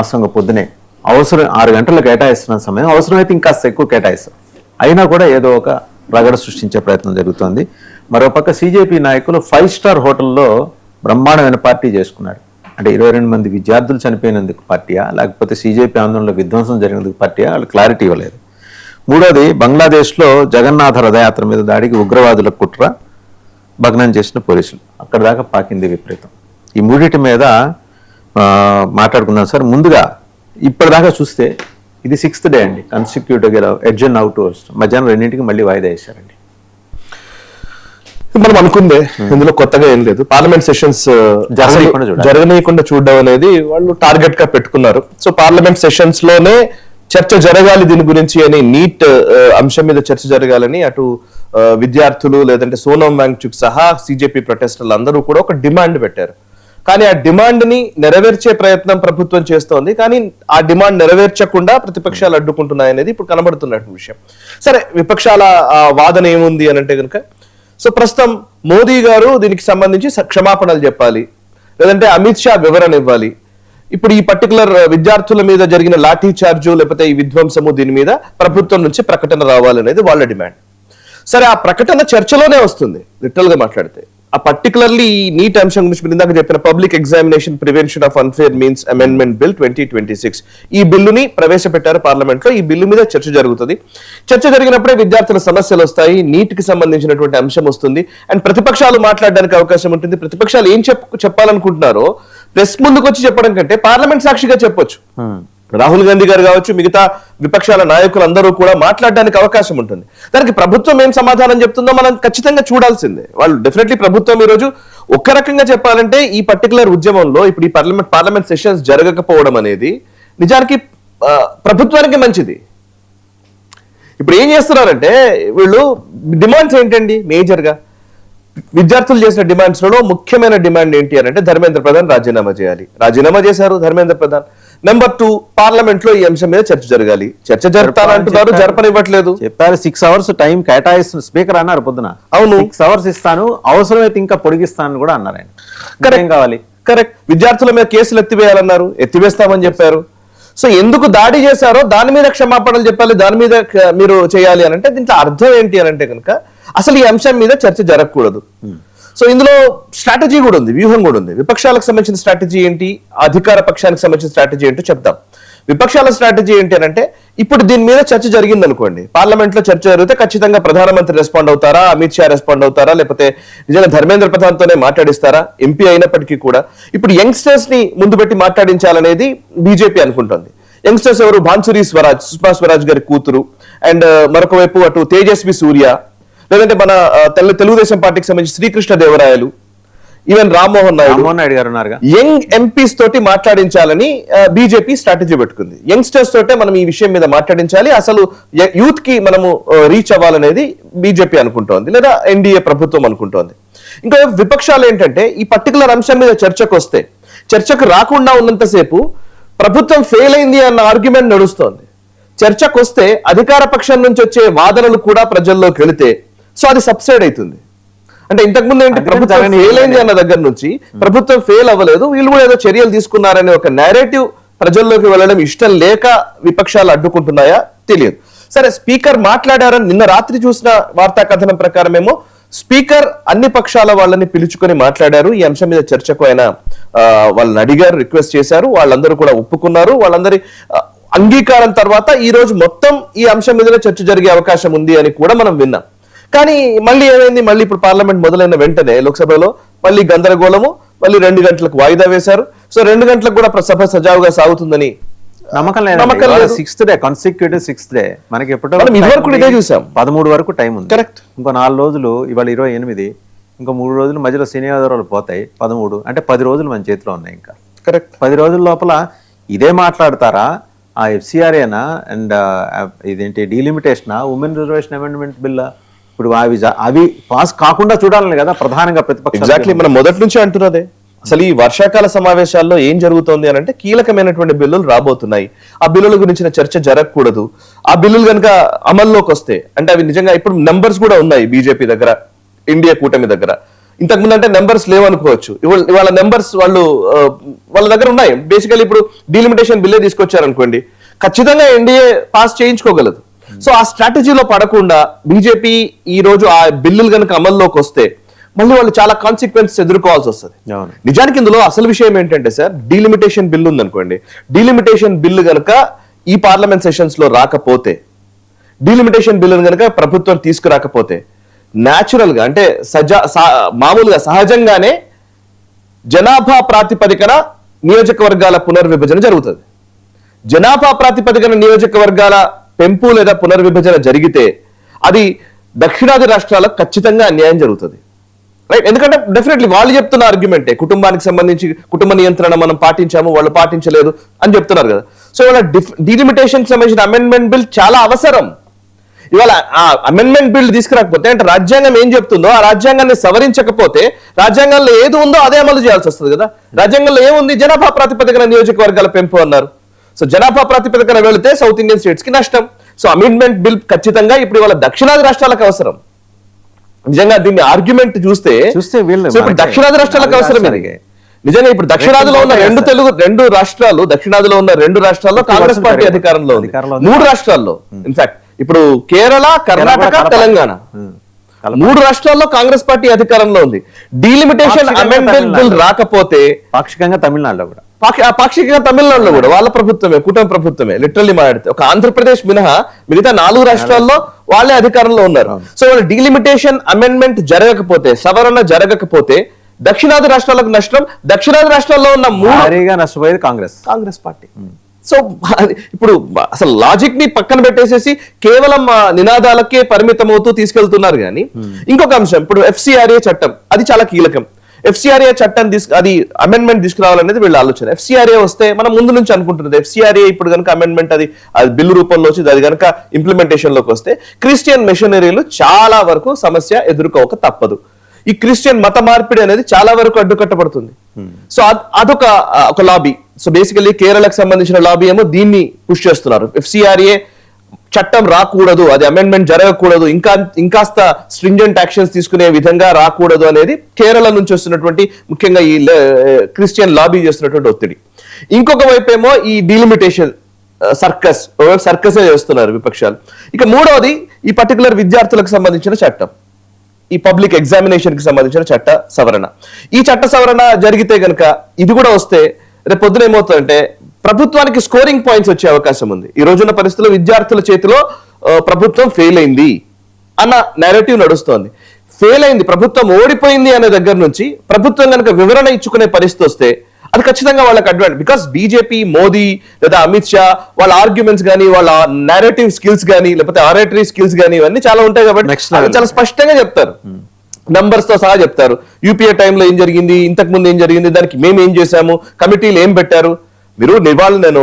వాస్తవంగా పొద్దునే అవసరం 6 గంటలు కేటాయిస్తున్న సమయం అవసరమైతే ఇంకా ఎక్కువ కేటాయిస్తాం. అయినా కూడా ఏదో ఒక రగడ సృష్టించే ప్రయత్నం జరుగుతుంది. మరోపక్క సిజేపీ నాయకులు 5 స్టార్ హోటల్లో బ్రహ్మాండమైన పార్టీ చేసుకున్నాడు. అంటే 22 మంది విద్యార్థులు చనిపోయినందుకు పార్టీయా, లేకపోతే సిజేపీ ఆందోళనలో విధ్వంసం జరిగినందుకు పార్టీయా, వాళ్ళు క్లారిటీ ఇవ్వలేదు. మూడోది, బంగ్లాదేశ్లో జగన్నాథ రథయాత్ర మీద దాడికి ఉగ్రవాదుల కుట్ర, భగ్నం చేసిన పోలీసులు. అక్కడ దాకా పాకింది విపరీతం. ఈ మూడింటి మీద మాట్లాడుకుందాం సార్. ముందుగా ఇప్పటిదాకా చూస్తే ఇది 6th డే అండి, కన్సిక్యూటివ్గా ఎడ్జన్ అవుట్ మధ్యాహ్నం 2ంటికి మళ్ళీ వాయిదా వేశారండి. మనం అనుకుందే ఇందులో కొత్తగా ఏం లేదు. పార్లమెంట్ సెషన్స్ జరగనీయకుండా చూడడం అనేది వాళ్ళు టార్గెట్ గా పెట్టుకున్నారు. సో పార్లమెంట్ సెషన్స్ లోనే చర్చ జరగాలి దీని గురించి అని, నీట్ అంశం మీద చర్చ జరగాలని అటు విద్యార్థులు లేదంటే సోనం వాంగ్చుక్ సహా సిజేపీ ప్రొటెస్టర్లు అందరూ కూడా ఒక డిమాండ్ పెట్టారు. కానీ ఆ డిమాండ్ ని నెరవేర్చే ప్రయత్నం ప్రభుత్వం చేస్తోంది. కానీ ఆ డిమాండ్ నెరవేర్చకుండా ప్రతిపక్షాలు అడ్డుకుంటున్నాయి అనేది ఇప్పుడు కనబడుతున్నటువంటి విషయం. సరే, విపక్షాల వాదన ఏముంది అని అంటే కనుక, సో ప్రస్తుతం మోదీ గారు దీనికి సంబంధించి క్షమాపణలు చెప్పాలి, లేదంటే అమిత్ షా వివరణ ఇవ్వాలి. ఇప్పుడు ఈ పర్టికులర్ విద్యార్థుల మీద జరిగిన లాఠీ చార్జు లేకపోతే ఈ విధ్వంసము దీని మీద ప్రభుత్వం నుంచి ప్రకటన రావాలనేది వాళ్ళ డిమాండ్. సరే, ఆ ప్రకటన చర్చలోనే వస్తుంది లిటరల్ గా మాట్లాడితే. ఆ పర్టికులర్లీ ఈ నీట్ అంశం గురించి మీరు ఇందాక చెప్పిన public examination prevention of unfair means amendment bill 2026 ఈ బిల్లుని ప్రవేశపెట్టారు పార్లమెంట్ లో. ఈ బిల్లు మీద చర్చ జరుగుతుంది. చర్చ జరిగినప్పుడే విద్యార్థుల సమస్యలు వస్తాయి, నీట్ కి సంబంధించినటువంటి అంశం వస్తుంది, అండ్ ప్రతిపక్షాలు మాట్లాడడానికి అవకాశం ఉంటుంది. ప్రతిపక్షాలు ఏం చెప్పాలనుకుంటున్నారో ప్రెస్ ముందుకు వచ్చి చెప్పడం కంటే పార్లమెంట్ సాక్షిగా చెప్పొచ్చు. రాహుల్ గాంధీ గారు కావచ్చు, మిగతా విపక్షాల నాయకులు అందరూ కూడా మాట్లాడడానికి అవకాశం ఉంటుంది. దానికి ప్రభుత్వం ఏం సమాధానం చెప్తుందో మనం ఖచ్చితంగా చూడాల్సిందే. వాళ్ళు డెఫినెట్లీ ప్రభుత్వం ఈరోజు ఒక్క రకంగా చెప్పాలంటే ఈ పర్టికులర్ ఉద్యమంలో ఇప్పుడు ఈ పార్లమెంట్ సెషన్స్ జరగకపోవడం అనేది నిజానికి ప్రభుత్వానికి మంచిది. ఇప్పుడు ఏం చేస్తున్నారంటే వీళ్ళు డిమాండ్స్ ఏంటండి, మేజర్ గా విద్యార్థులు చేసిన డిమాండ్స్ లో ముఖ్యమైన డిమాండ్ ఏంటి అని అంటే ధర్మేంద్ర ప్రధాన్ రాజీనామా చేయాలి. రాజీనామా చేశారు ధర్మేంద్ర ప్రధాన్. నెంబర్ 2, పార్లమెంట్ లో ఈ అంశం మీద చర్చ జరగాలి. చర్చ జరుపుతానంటున్నారు, జరపనివ్వట్లేదు. చెప్పారు 6 hours టైం కేటాయిస్తున్న స్పీకర్ అన్నారు పొద్దున. అవును, 6 hours ఇస్తాను, అవసరమైతే ఇంకా పొడిగిస్తాను కూడా అన్నారు ఆయన. కరెక్ట్ కావాలి, కరెక్ట్. విద్యార్థుల మీద కేసులు ఎత్తివేయాలన్నారు, ఎత్తివేస్తామని చెప్పారు. సో ఎందుకు దాడి చేశారో దాని మీద క్షమాపణలు చెప్పాలి, దాని మీద మీరు చేయాలి అని అంటే దీంట్లో అర్థం ఏంటి అని అంటే కనుక అసలు ఈ అంశం మీద చర్చ జరగకూడదు. సో ఇందులో స్ట్రాటజీ కూడా ఉంది, వ్యూహం కూడా ఉంది. విపక్షాలకు సంబంధించిన స్ట్రాటజీ ఏంటి, అధికార పక్షానికి సంబంధించిన స్ట్రాటజీ ఏంటో చెప్తాం. విపక్షాల స్ట్రాటజీ ఏంటి అని అంటే, ఇప్పుడు దీని మీద చర్చ జరిగింది అనుకోండి, పార్లమెంట్ లో చర్చ జరిగితే ఖచ్చితంగా ప్రధానమంత్రి రెస్పాండ్ అవుతారా, అమిత్ షా రెస్పాండ్ అవుతారా, లేకపోతే నిజంగా ధర్మేంద్ర ప్రధాన్ తోనే మాట్లాడిస్తారా, ఎంపీ అయినప్పటికీ కూడా. ఇప్పుడు యంగ్స్టర్స్ ని ముందు పెట్టి మాట్లాడించాలనేది బీజేపీ అనుకుంటోంది. యంగ్స్టర్స్ ఎవరు, భాన్సురి స్వరాజ్, సుష్మా స్వరాజ్ గారి కూతురు, అండ్ మరొక వైపు అటు తేజస్వి సూర్య, లేదంటే మన తెలుగుదేశం పార్టీకి సంబంధించి శ్రీకృష్ణ దేవరాయలు, ఈవెన్ రామ్మోహన్ నాయుడు గారు ఉన్నారు. యంగ్ ఎంపీస్ తోటి మాట్లాడించాలని బీజేపీ స్ట్రాటజీ పెట్టుకుంది. యంగ్స్టర్స్ తోటే మనం ఈ విషయం మీద మాట్లాడించాలి, అసలు యూత్ కి మనము రీచ్ అవ్వాలనేది బీజేపీ అనుకుంటోంది, లేదా ఎన్డీఏ ప్రభుత్వం అనుకుంటోంది. ఇంకా విపక్షాలు ఏంటంటే ఈ పర్టికులర్ అంశం మీద చర్చకు వస్తే, చర్చకు రాకుండా ఉన్నంతసేపు ప్రభుత్వం ఫెయిల్ అయింది అన్న ఆర్గ్యుమెంట్ నడుస్తోంది. చర్చకు వస్తే అధికార పక్షం నుంచి వచ్చే వాదనలు కూడా ప్రజల్లోకి వెళితే సో అది సబ్సైడ్ అవుతుంది. అంటే ఇంతకుముందు ఏంటి, ప్రభుత్వం ఫెయిల్ అయింది అన్న దగ్గర నుంచి ప్రభుత్వం ఫెయిల్ అవ్వలేదు, వీళ్ళు కూడా ఏదో చర్యలు తీసుకున్నారనే ఒక నేరేటివ్ ప్రజల్లోకి వెళ్ళడం ఇష్టం లేక విపక్షాలు అడ్డుకుంటున్నాయా తెలియదు. సరే, స్పీకర్ మాట్లాడారని నిన్న రాత్రి చూసిన వార్తా కథనం ప్రకారమేమో స్పీకర్ అన్ని పక్షాల వాళ్ళని పిలుచుకొని మాట్లాడారు. ఈ అంశం మీద చర్చకు ఆయన వాళ్ళని అడిగారు, రిక్వెస్ట్ చేశారు, వాళ్ళందరూ కూడా ఒప్పుకున్నారు. వాళ్ళందరి అంగీకారం తర్వాత ఈ రోజు మొత్తం ఈ అంశం మీద చర్చ జరిగే అవకాశం ఉంది అని కూడా మనం విన్నాం. కానీ మళ్ళీ ఏమైంది, మళ్ళీ ఇప్పుడు పార్లమెంట్ మొదలైన వెంటనే లోక్సభలో మళ్ళీ గందరగోళము, మళ్ళీ 2 గంటలకు వాయిదా వేశారు. సో 2 గంటలకు కూడా సభ సజావుగా సాగుతుందని నమ్మకం లేదు. 6th day consecutive 6th day మనకి ఎప్పుడో ఇదివరకు ఇదే చూసాం. 13 వరకు టైం ఉంది. కరెక్ట్. ఇంకో 4 రోజులు, ఇవాళ 28, ఇంకో 3 రోజులు మధ్యలో శని ఆదివారాలు పోతాయి, 13 అంటే 10 రోజులు మన చేతిలో ఉన్నాయి ఇంకా. కరెక్ట్. 10 రోజుల లోపల ఇదే మాట్లాడతారా, ఆ ఎఫ్సిఆర్ఏనా అండ్ ఇదేంటి డీలిమిటేషనా, ఉమెన్ రిజర్వేషన్ అమెండ్మెంట్ బిల్లా, ఇప్పుడు అవి పాస్ కాకుండా చూడాలని కదా ప్రధానంగా ప్రతిపక్షం. ఎగ్జాక్ట్లీ, మనం మొదటి నుంచి అంటున్నదే. అసలు ఈ వర్షాకాల సమావేశాల్లో ఏం జరుగుతోంది అని అంటే కీలకమైనటువంటి బిల్లులు రాబోతున్నాయి, ఆ బిల్లుల గురించిన చర్చ జరగకూడదు. ఆ బిల్లులు కనుక అమల్లోకి వస్తే అంటే అవి నిజంగా ఇప్పుడు నంబర్స్ కూడా ఉన్నాయి బీజేపీ దగ్గర, ఇండియా కూటమి దగ్గర, ఇంతకుముందు అంటే నెంబర్స్ లేవనుకోవచ్చు, ఇవాళ నెంబర్స్ వాళ్ళ దగ్గర ఉన్నాయి. బేసికలీ ఇప్పుడు డీలిమిటేషన్ బిల్లే తీసుకొచ్చారనుకోండి, ఖచ్చితంగా ఎన్డీఏ పాస్ చేయించుకోగలదు. సో ఆ స్ట్రాటజీలో పడకుండా బీజేపీ ఈ రోజు ఆ బిల్లులు కనుక అమల్లోకి వస్తే మళ్ళీ వాళ్ళు చాలా కాన్సిక్వెన్సెస్ ఎదుర్కోవాల్సి వస్తుంది. నిజానికి ఇందులో అసలు విషయం ఏంటంటే సార్, డీలిమిటేషన్ బిల్లు ఉందనుకోండి, డీలిమిటేషన్ బిల్లు కనుక ఈ పార్లమెంట్ సెషన్స్ లో రాకపోతే, డీలిమిటేషన్ బిల్లును కనుక ప్రభుత్వం తీసుకురాకపోతే న్యాచురల్ గా అంటే మామూలుగా సహజంగానే జనాభా ప్రాతిపదికన నియోజకవర్గాల పునర్విభజన జరుగుతుంది. జనాభా ప్రాతిపదికన నియోజకవర్గాల పెంపు లేదా పునర్విభజన జరిగితే అది దక్షిణాది రాష్ట్రాలకు ఖచ్చితంగా అన్యాయం జరుగుతుంది, రైట్? ఎందుకంటే డెఫినెట్లీ వాళ్ళు చెప్తున్న ఆర్గ్యుమెంటే, కుటుంబానికి సంబంధించి కుటుంబ నియంత్రణ మనం పాటించాము, వాళ్ళు పాటించలేదు అని చెప్తున్నారు కదా. సో ఇవాళ డీలిమిటేషన్ సంబంధించిన అమెండ్మెంట్ బిల్ చాలా అవసరం. ఇవాళ ఆ అమెండ్మెంట్ బిల్ తీసుకురాకపోతే, అంటే రాజ్యాంగం ఏం చెప్తుందో ఆ రాజ్యాంగాన్ని సవరించకపోతే రాజ్యాంగంలో ఏది ఉందో అదే అమలు చేయాల్సి వస్తుంది కదా. రాజ్యాంగంలో ఏముంది? జనాభా ప్రాతిపదికన నియోజకవర్గాల పెంపు అన్నారు. సో జనాభా ప్రాతిపదికన వెళితే సౌత్ ఇండియన్ స్టేట్స్ కి నష్టం. సో అమెండ్మెంట్ బిల్ ఖచ్చితంగా ఇప్పుడు ఇవాళ దక్షిణాది రాష్ట్రాలకు అవసరం. నిజంగా దీన్ని ఆర్గ్యుమెంట్ చూస్తే ఇప్పుడు దక్షిణాది రాష్ట్రాలకు అవసరం. నిజంగా ఇప్పుడు దక్షిణాదిలో ఉన్న దక్షిణాదిలో ఉన్న రెండు రాష్ట్రాల్లో కాంగ్రెస్ పార్టీ అధికారంలో ఉంది. 3 రాష్ట్రాల్లో ఇన్ఫాక్ట్ ఇప్పుడు కేరళ, కర్ణాటక, తెలంగాణ 3 రాష్ట్రాల్లో కాంగ్రెస్ పార్టీ అధికారంలో ఉంది. డీలిమిటేషన్ అమెండ్మెంట్ బిల్ రాకపోతే పాక్షికంగా తమిళనాడులో కూడా వాళ్ళ ప్రభుత్వమే, కూటమి ప్రభుత్వమే లిటరల్లీ మాట్లాడితే. ఒక ఆంధ్రప్రదేశ్ మినహా మిగతా 4 రాష్ట్రాల్లో వాళ్ళే అధికారంలో ఉన్నారు. సో వాళ్ళ డీలిమిటేషన్ అమెండ్మెంట్ జరగకపోతే, సవరణ జరగకపోతే దక్షిణాది రాష్ట్రాలకు నష్టం. దక్షిణాది రాష్ట్రాల్లో ఉన్న 3 నష్టపోయేది కాంగ్రెస్ పార్టీ. సో ఇప్పుడు అసలు లాజిక్ ని పక్కన పెట్టేసేసి కేవలం నినాదాలకే పరిమితం అవుతూ తీసుకెళ్తున్నారు. కానీ ఇంకొక అంశం, ఇప్పుడు FCRA చట్టం అది చాలా కీలకం. FCRA చట్టం అది అమెండ్మెంట్ తీసుకురావాలనేది వీళ్ళ ఆలోచన. FCRA వస్తే మనం ముందు నుంచి అనుకుంటున్నది, FCRA ఇప్పుడు కనుక అమెండ్మెంట్ అది బిల్లు రూపంలో వచ్చింది, అది కనుక ఇంప్లిమెంటేషన్ లోకి వస్తే క్రిస్టియన్ మిషనరీలు చాలా వరకు సమస్య ఎదుర్కోక తప్పదు. ఈ క్రిస్టియన్ మత మార్పిడి అనేది చాలా వరకు అడ్డుకట్టబడుతుంది. సో అదొక లాబీ. సో బేసికలీ కేరళకు సంబంధించిన లాబీ ఏమో దీన్ని పుష్ చేస్తున్నారు. FCRA చట్టం రాకూడదు, అది అమెండ్మెంట్ జరగకూడదు, ఇంకాస్త స్ట్రింజెంట్ యాక్షన్స్ తీసుకునే విధంగా రాకూడదు అనేది కేరళ నుంచి వస్తున్నటువంటి ముఖ్యంగా ఈ క్రిస్టియన్ లాబీ చేస్తున్నటువంటి ఒత్తిడి. ఇంకొక వైపు ఏమో ఈ డీలిమిటేషన్ సర్కసే చేస్తున్నారు విపక్షాలు. ఇక మూడవది ఈ పర్టికులర్ విద్యార్థులకు సంబంధించిన చట్టం, ఈ పబ్లిక్ ఎగ్జామినేషన్ కి సంబంధించిన చట్ట సవరణ. ఈ చట్ట సవరణ జరిగితే గనక, ఇది కూడా వస్తే రేపు పొద్దున ఏమవుతుందంటే ప్రభుత్వానికి స్కోరింగ్ పాయింట్స్ వచ్చే అవకాశం ఉంది. ఈ రోజున్న పరిస్థితుల్లో విద్యార్థుల చేతిలో ప్రభుత్వం ఫెయిల్ అయింది అన్న నేరేటివ్ నడుస్తోంది. ఫెయిల్ అయింది, ప్రభుత్వం ఓడిపోయింది అనే దగ్గర నుంచి ప్రభుత్వం కనుక వివరణ ఇచ్చుకునే పరిస్థితి వస్తే అది ఖచ్చితంగా వాళ్ళకి అడ్వాంటేజ్. బికాస్ బీజేపీ, మోదీ లేదా అమిత్ షా వాళ్ళ ఆర్గ్యుమెంట్స్ కానీ, వాళ్ళ నేరేటివ్ స్కిల్స్ కానీ, లేకపోతే ఆరేటరీ స్కిల్స్ కానీ ఇవన్నీ చాలా ఉంటాయి కాబట్టి చాలా స్పష్టంగా చెప్తారు, నంబర్స్ తో సహా చెప్తారు. యూపీఏ టైంలో ఏం జరిగింది, ఇంతకు ముందు ఏం జరిగింది, దానికి మేము ఏం చేశాము, కమిటీలు ఏం పెట్టారు. మీరు నేను